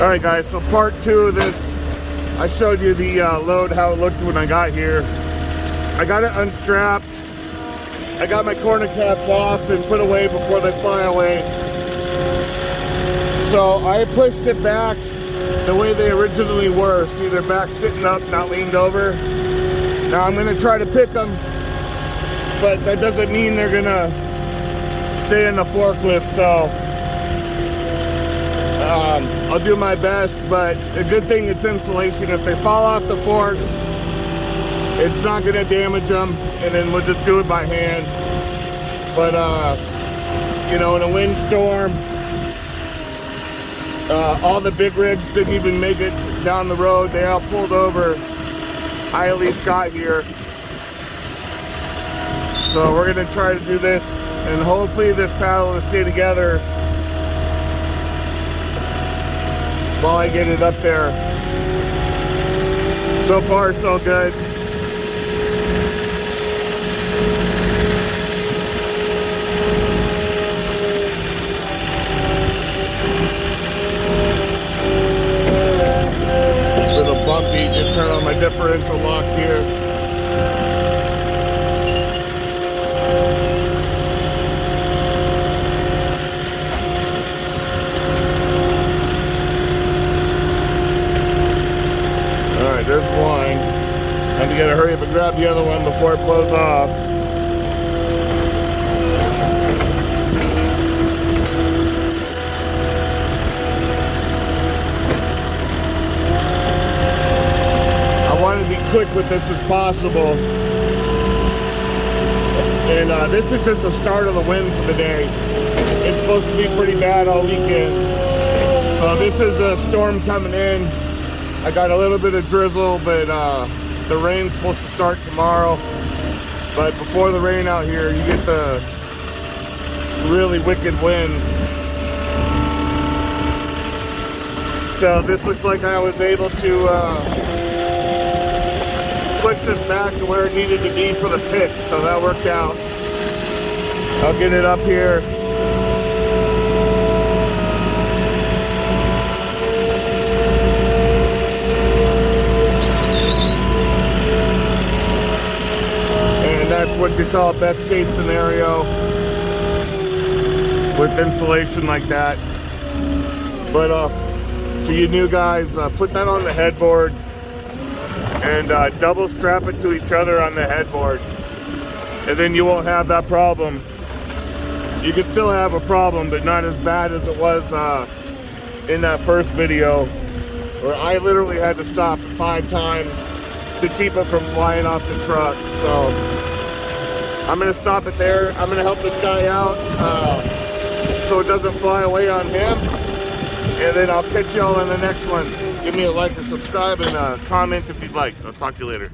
Alright guys, so part 2 of this, I showed you the load, how it looked when I got here. I got it unstrapped. I got my corner caps off and put away before they fly away. So I pushed it back the way they originally were. See, they're back sitting up, not leaned over. Now I'm gonna try to pick them, but that doesn't mean they're gonna stay in the forklift, so I'll do my best, but the good thing, it's insulation. If they fall off the forks, it's not gonna damage them, and then we'll just do it by hand. But you know, in a windstorm, all the big rigs didn't even make it down the road. They all pulled over. I at least got here. So we're gonna try to do this, and hopefully this paddle will stay together while I get it up there. So far, so good. Little bumpy, just turn on my differential lock here. Alright, there's one. And you gotta hurry up and grab the other one before it blows off. I want to be quick with this as possible. And this is just the start of the wind for the day. It's supposed to be pretty bad all weekend. So this is a storm coming in. I got a little bit of drizzle, but the rain's supposed to start tomorrow. But before the rain out here, you get the really wicked winds. So this looks like I was able to push this back to where it needed to be for the pitch, so that worked out. I'll get it up here. That's what you call best case scenario with insulation like that. But for you new guys, put that on the headboard and double strap it to each other on the headboard, and then you won't have that problem. You can still have a problem, but not as bad as it was in that first video, where I literally had to stop 5 times to keep it from flying off the truck. So I'm gonna stop it there. I'm gonna help this guy out so it doesn't fly away on him. And then I'll catch y'all in the next one. Give me a like and subscribe, and comment if you'd like. I'll talk to you later.